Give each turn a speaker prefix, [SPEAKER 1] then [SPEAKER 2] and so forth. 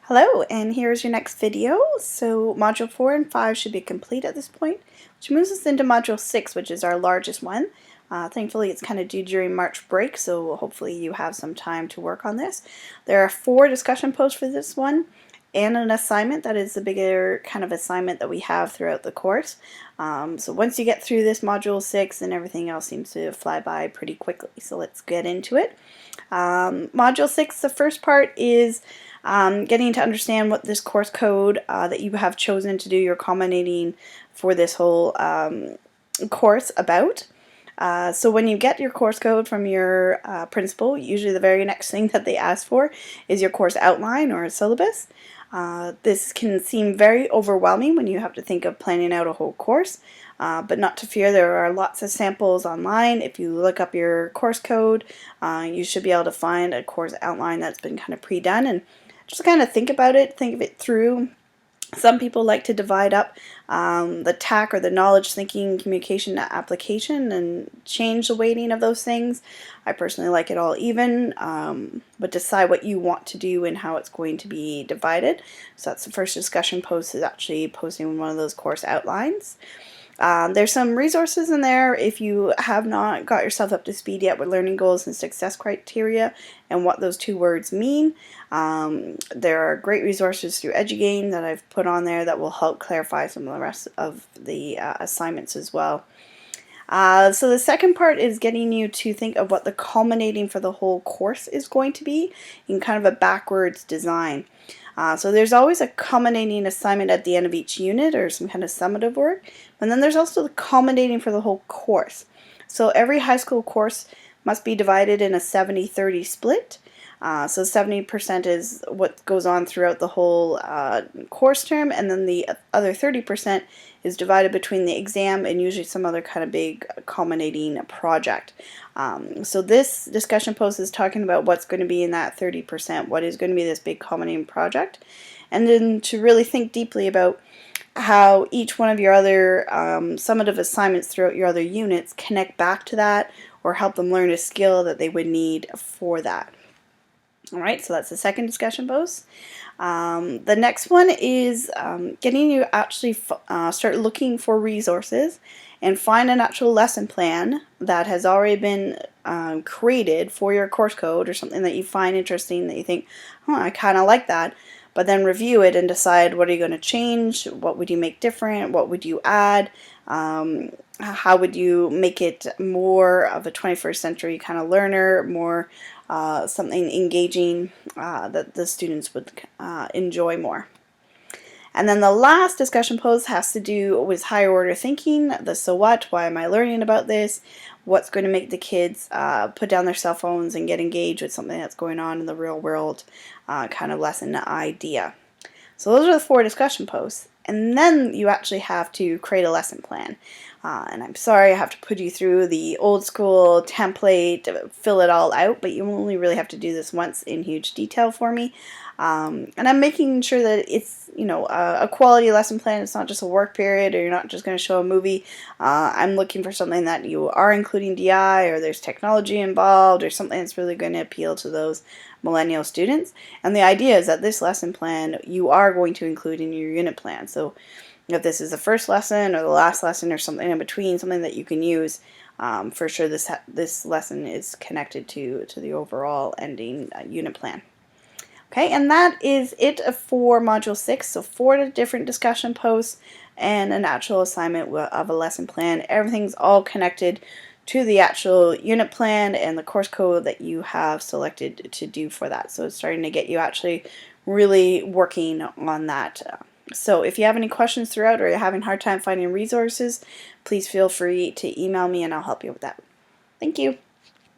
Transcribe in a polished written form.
[SPEAKER 1] Hello, and here's your next video. So Module 4 and 5 should be complete at this point, which moves us into Module 6, which is our largest one. Thankfully, it's kind of due during March break, so hopefully you have some time to work on this. There are 4 discussion posts for this one, and an assignment that is the bigger kind of assignment that we have throughout the course. So once you get through this Module 6, then everything else seems to fly by pretty quickly. So let's get into it. Module 6, the first part is getting to understand what this course code that you have chosen to do your culminating for this whole course about. So when you get your course code from your principal, usually the very next thing that they ask for is your course outline or a syllabus. This can seem very overwhelming when you have to think of planning out a whole course, but not to fear, there are lots of samples online. If you look up your course code, you should be able to find a course outline that's been kind of pre-done, and just kind of think about it, think of it through. Some people like to divide up the TAC or the knowledge, thinking, communication, application, and change the weighting of those things. I personally like it all even, but decide what you want to do and how it's going to be divided. So that's the first discussion post, is actually posting one of those course outlines. There's some resources in there if you have not got yourself up to speed yet with learning goals and success criteria and what those two words mean. There are great resources through EduGain that I've put on there that will help clarify some of the rest of the assignments as well. So the second part is getting you to think of what the culminating for the whole course is going to be in kind of a backwards design. So there's always a culminating assignment at the end of each unit or some kind of summative work, and then there's also the culminating for the whole course. So every high school course must be divided in a 70-30 split. So 70% is what goes on throughout the whole course term, and then the other 30% is divided between the exam and usually some other kind of big culminating project. So this discussion post is talking about what's going to be in that 30%, what is going to be this big culminating project, and then to really think deeply about how each one of your other summative assignments throughout your other units connect back to that or help them learn a skill that they would need for that. Alright, so that's the second discussion post. The next one is getting you to actually start looking for resources and find an actual lesson plan that has already been created for your course code, or something that you find interesting that you think, oh, I kind of like that, but then review it and decide what are you going to change, what would you make different, what would you add, how would you make it more of a 21st century kind of learner, more something engaging that the students would enjoy more. And then the last discussion post has to do with higher order thinking, the so what, why am I learning about this, what's going to make the kids put down their cell phones and get engaged with something that's going on in the real world kind of lesson idea. So those are the 4 discussion posts. And then you actually have to create a lesson plan. And I'm sorry I have to put you through the old school template, fill it all out, but you only really have to do this once in huge detail for me. And I'm making sure that it's, you know, a quality lesson plan. It's not just a work period, or you're not just going to show a movie. I'm looking for something that you are including DI, or there's technology involved, or something that's really going to appeal to those millennial students. And the idea is that this lesson plan you are going to include in your unit plan. So if this is the first lesson or the last lesson or something in between, something that you can use, for sure this lesson is connected to the overall ending unit plan. Okay, and that is it for Module 6. So 4 different discussion posts and an actual assignment of a lesson plan. Everything's all connected to the actual unit plan and the course code that you have selected to do for that. So it's starting to get you actually really working on that. So if you have any questions throughout, or you're having a hard time finding resources, please feel free to email me and I'll help you with that. Thank you.